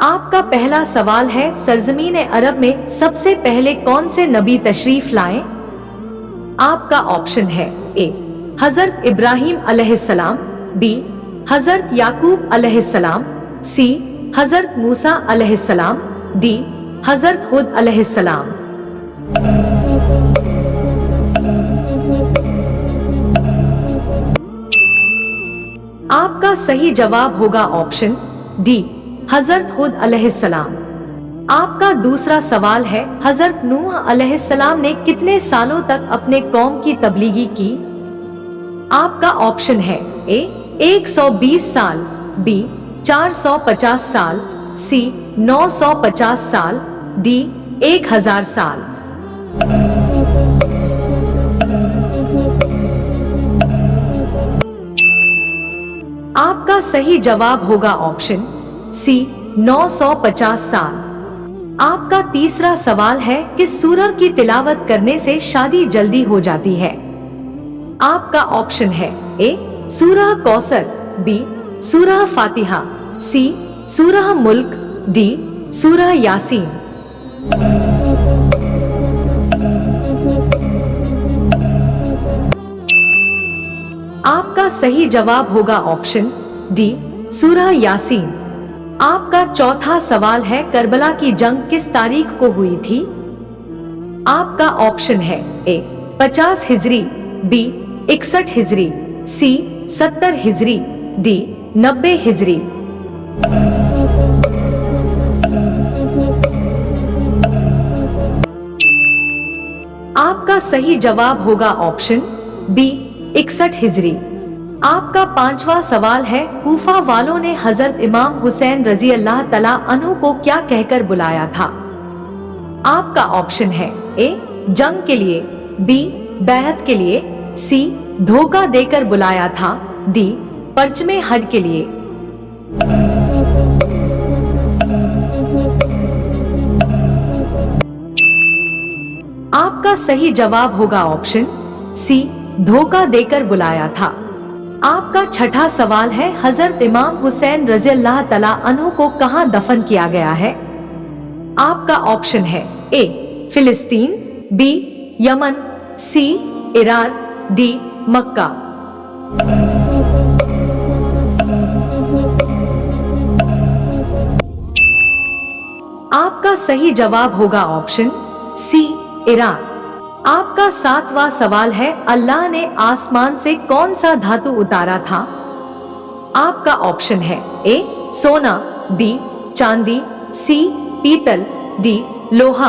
आपका पहला सवाल है, सरजमीन अरब में सबसे पहले कौन से नबी तशरीफ लाए? आपका ऑप्शन है ए हजरत इब्राहिम अलैहिस्सलाम, बी हजरत याकूब अलैहिस्सलाम, सी हजरत मूसा अलैहिस्सलाम, डी हजरत हुद अलैहिस्सलाम। आपका सही जवाब होगा ऑप्शन डी हजरत हुद अलैहिस्सलाम। आपका दूसरा सवाल है, हजरत नूह अलैहिस्सलाम ने कितने सालों तक अपने कौम की तबलीगी की? आपका ऑप्शन है ए 120 साल, बी 450 साल, सी 950 साल, डी 1000 साल। आपका सही जवाब होगा ऑप्शन सी 950 साल। आपका तीसरा सवाल है कि सूरह की तिलावत करने से शादी जल्दी हो जाती है। आपका ऑप्शन है ए सूरह कौसर, बी सूरह फातिहा, सी सूरह मुल्क, डी सूरह यासीन। आपका सही जवाब होगा ऑप्शन डी सूरह यासीन। आपका चौथा सवाल है, करबला की जंग किस तारीख को हुई थी? आपका ऑप्शन है ए 50 हिजरी, बी 61 हिजरी, सी 70 हिजरी, डी 90 हिजरी। आपका सही जवाब होगा ऑप्शन बी 61 हिजरी। आपका पांचवा सवाल है, कूफा वालों ने हजरत इमाम हुसैन रजी अल्लाह तला अन्हु को क्या कहकर बुलाया था? आपका ऑप्शन है ए जंग के लिए, बी बैहत के लिए, सी धोखा देकर बुलाया था, डी परचमे हज के लिए। आपका सही जवाब होगा ऑप्शन सी धोखा देकर बुलाया था। आपका छठा सवाल है, हजरत इमाम हुसैन रज़ी अल्लाह तआला अन्हु को कहां दफन किया गया है? आपका ऑप्शन है ए फिलिस्तीन, बी यमन, सी इराक, डी मक्का। आपका सही जवाब होगा ऑप्शन सी इराक। आपका सातवां सवाल है, अल्लाह ने आसमान से कौन सा धातु उतारा था? आपका ऑप्शन है ए सोना, बी चांदी, सी पीतल, डी लोहा।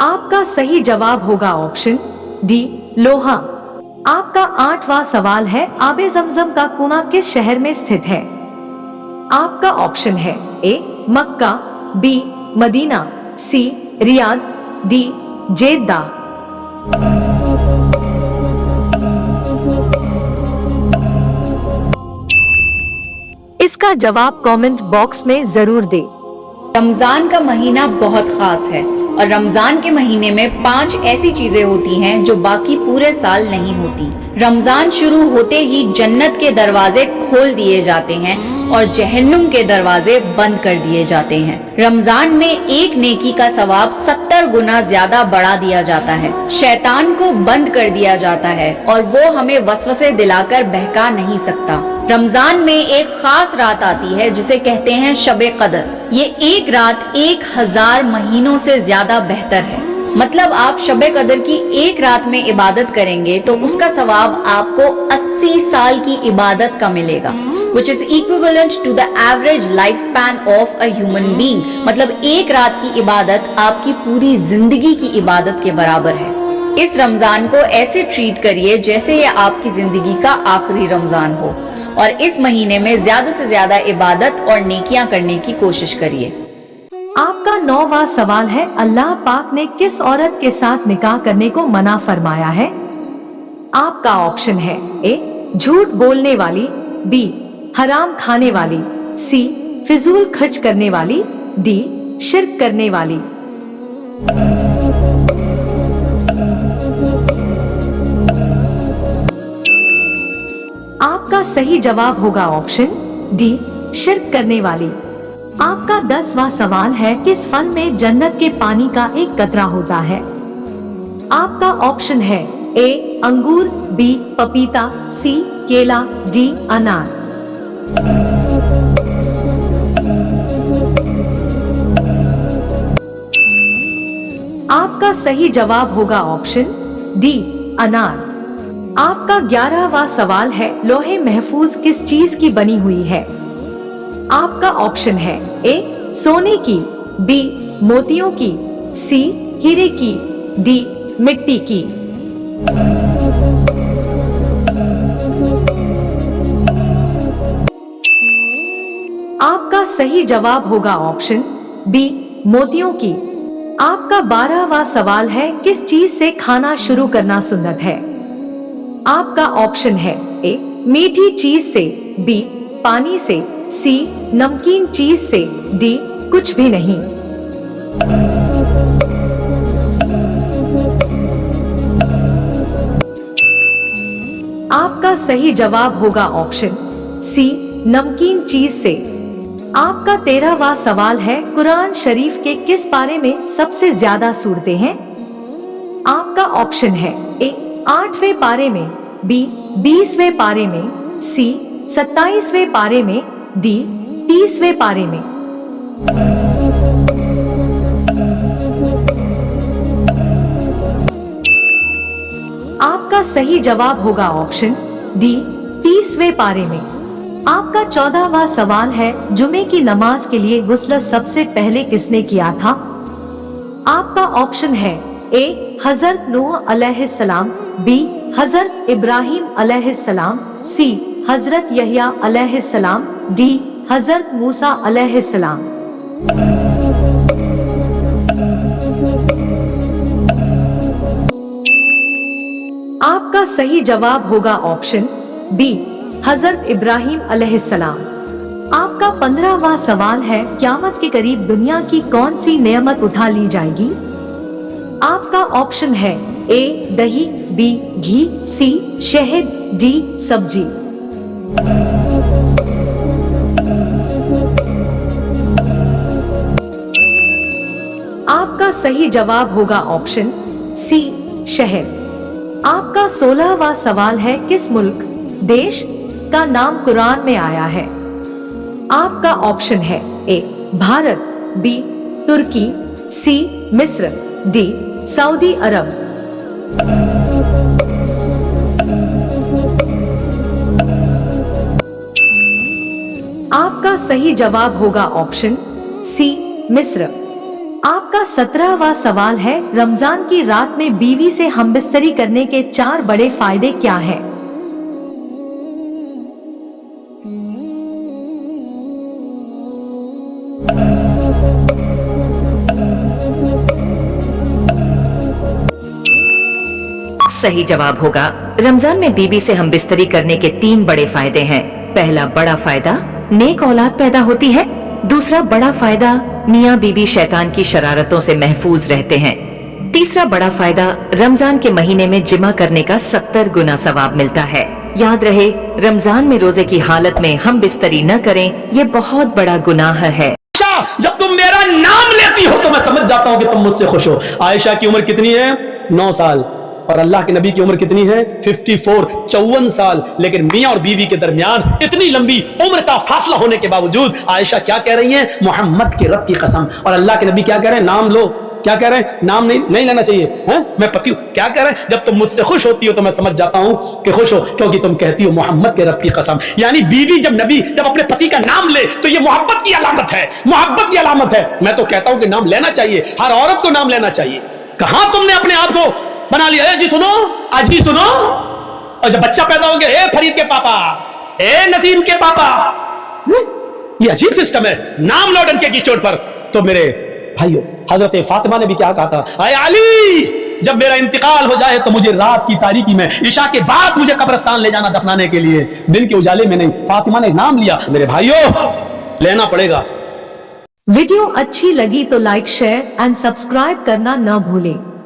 आपका सही जवाब होगा ऑप्शन डी लोहा। आपका आठवां सवाल है, आबे ज़मज़म का कुआं किस शहर में स्थित है? आपका ऑप्शन है ए मक्का, बी मदीना, सी रियाद, डी जेद्दा। इसका जवाब कमेंट बॉक्स में जरूर दे। रमजान का महीना बहुत खास है और रमजान के महीने में 5 ऐसी चीजें होती हैं जो बाकी पूरे साल नहीं होती। रमजान शुरू होते ही जन्नत के दरवाजे खोल दिए जाते हैं और जहन्नुम के दरवाजे बंद कर दिए जाते हैं। रमजान में एक नेकी का सवाब 70 गुना ज्यादा बढ़ा दिया जाता है। शैतान को बंद कर दिया जाता है और वो हमें वसवसे दिलाकर बहका नहीं सकता। रमजान में एक खास रात आती है जिसे कहते हैं शबे कदर। ये एक रात 1000 महीनों से ज्यादा बेहतर है। मतलब आप शबे कदर की एक रात में इबादत करेंगे तो उसका सवाब आपको 80 साल की इबादत का मिलेगा, which is equivalent to the average lifespan of a human being। मतलब एक रात की इबादत आपकी पूरी जिंदगी की इबादत के बराबर है। इस रमजान को ऐसे ट्रीट करिए जैसे ये आपकी जिंदगी का आखिरी रमजान हो और इस महीने में ज्यादा से ज्यादा इबादत और नेकियां करने की कोशिश करिए। आपका 9वां सवाल है, अल्लाह पाक ने किस औरत के साथ निकाह करने को मना फरमाया है? आपका ऑप्शन है ए झूठ बोलने वाली, बी हराम खाने वाली, सी फिजूल खर्च करने वाली, डी शिर्क करने वाली। सही जवाब होगा ऑप्शन डी, शिर्क करने वाली। आपका 10वां सवाल है, किस फल में जन्नत के पानी का एक कतरा होता है? आपका ऑप्शन है ए अंगूर, बी पपीता, सी केला, डी अनार। आपका सही जवाब होगा ऑप्शन डी, अनार। आपका 11वां सवाल है, लोहे महफूज किस चीज की बनी हुई है? आपका ऑप्शन है ए सोने की, बी मोतियों की, सी हीरे की, डी मिट्टी की। आपका सही जवाब होगा ऑप्शन बी, मोतियों की। आपका 12वां सवाल है, किस चीज से खाना शुरू करना सुन्नत है? आपका ऑप्शन है ए मीठी चीज से, बी पानी से, सी नमकीन चीज से, डी कुछ भी नहीं। आपका सही जवाब होगा ऑप्शन सी, नमकीन चीज से। आपका 13वां सवाल है, कुरान शरीफ के किस पारे में सबसे ज्यादा सूरतें हैं? आपका ऑप्शन है ए 8वें पारे में, बी 20वें पारे में, सी 27वें पारे में, डी 30वें पारे में। आपका सही जवाब होगा ऑप्शन डी, 30वें पारे में। आपका 14वां सवाल है, जुमे की नमाज के लिए गुस्ल सबसे पहले किसने किया था? आपका ऑप्शन है ए हजरत नूह अलैहिस्सलाम, बी हजरत इब्राहिम अलैहिस्सलाम, सी हजरत यहया अलैहिस्सलाम, डी हजरत मूसा अलैहिस्सलाम। आपका सही जवाब होगा ऑप्शन बी, हजरत इब्राहिम अलैहिस्सलाम। आपका 15वां सवाल है, क़यामत के करीब दुनिया की कौन सी नेमत उठा ली जाएगी? आपका ऑप्शन है ए दही, बी घी, सी शहद, डी सब्जी। आपका सही जवाब होगा ऑप्शन सी, शहद। आपका 16वां सवाल है, किस मुल्क, देश का नाम कुरान में आया है? आपका ऑप्शन है ए भारत, बी तुर्की, सी मिस्र, डी सऊदी अरब। आपका सही जवाब होगा ऑप्शन सी, मिस्र। आपका 17वां सवाल है, रमजान की रात में बीवी से हमबिस्तरी करने के 4 बड़े फायदे क्या हैं? सही जवाब होगा, रमजान में बीबी से हमबिस्तरी करने के 3 बड़े फायदे हैं। पहला बड़ा फायदा, नेक औलाद पैदा होती है। दूसरा बड़ा फायदा, मियाँ बीबी शैतान की शरारतों से महफूज रहते हैं। तीसरा बड़ा फायदा, रमजान के महीने में जिमा करने का 70 गुना सवाब मिलता है। याद रहे, रमजान में रोजे की हालत में हम बिस्तरी न करें, ये बहुत बड़ा गुनाह है। जब तुम मेरा नाम लेती हो तो मैं समझ जाता हूँ कि तुम मुझसे खुश हो। आयशा की उम्र कितनी है? 9 साल। और अल्लाह के नबी की उम्र कितनी है? 54 साल। लेकिन मियाँ और बीवी के दरमियान इतनी लंबी उम्र का फासला होने के बावजूद आयशा क्या कह रही हैं? मोहम्मद के रब की कसम। और अल्लाह के नबी क्या कह रहे हैं? नाम लो। क्या कह रहे हैं? नाम नहीं लेना चाहिए है? मैं पति हूं। क्या कह रहे हैं? जब तुम मुझसे खुश होती हो तो मैं समझ जाता हूं कि खुश हो, क्योंकि तुम कहती हो मोहम्मद के रब की कसम। यानी बीवी जब अपने पति का नाम ले तो ये मोहब्बत की अलामत है, मोहब्बत की अलामत है। मैं तो कहता हूं कि नाम लेना चाहिए, हर औरत को नाम लेना चाहिए। कहां तुमने अपने आप को बना लिया? जी सुनो, आज ही सुनो। और जब बच्चा पैदा हो गया, फरीद के पापा, नसीम के पापा, ये अजीब सिस्टम है। नाम लो डंके की चोट पर। तो मेरे भाइयों, हजरत फातिमा ने भी क्या कहा था? अरे अली, जब मेरा इंतकाल हो जाए तो मुझे रात की तारीकी में इशा के बाद मुझे कब्रिस्तान ले जाना दफनाने के लिए, दिन के उजाले में नहीं। फातिमा ने नाम लिया। मेरे भाइयों, लेना पड़ेगा। वीडियो अच्छी लगी तो लाइक, शेयर एंड सब्सक्राइब करना न भूलें।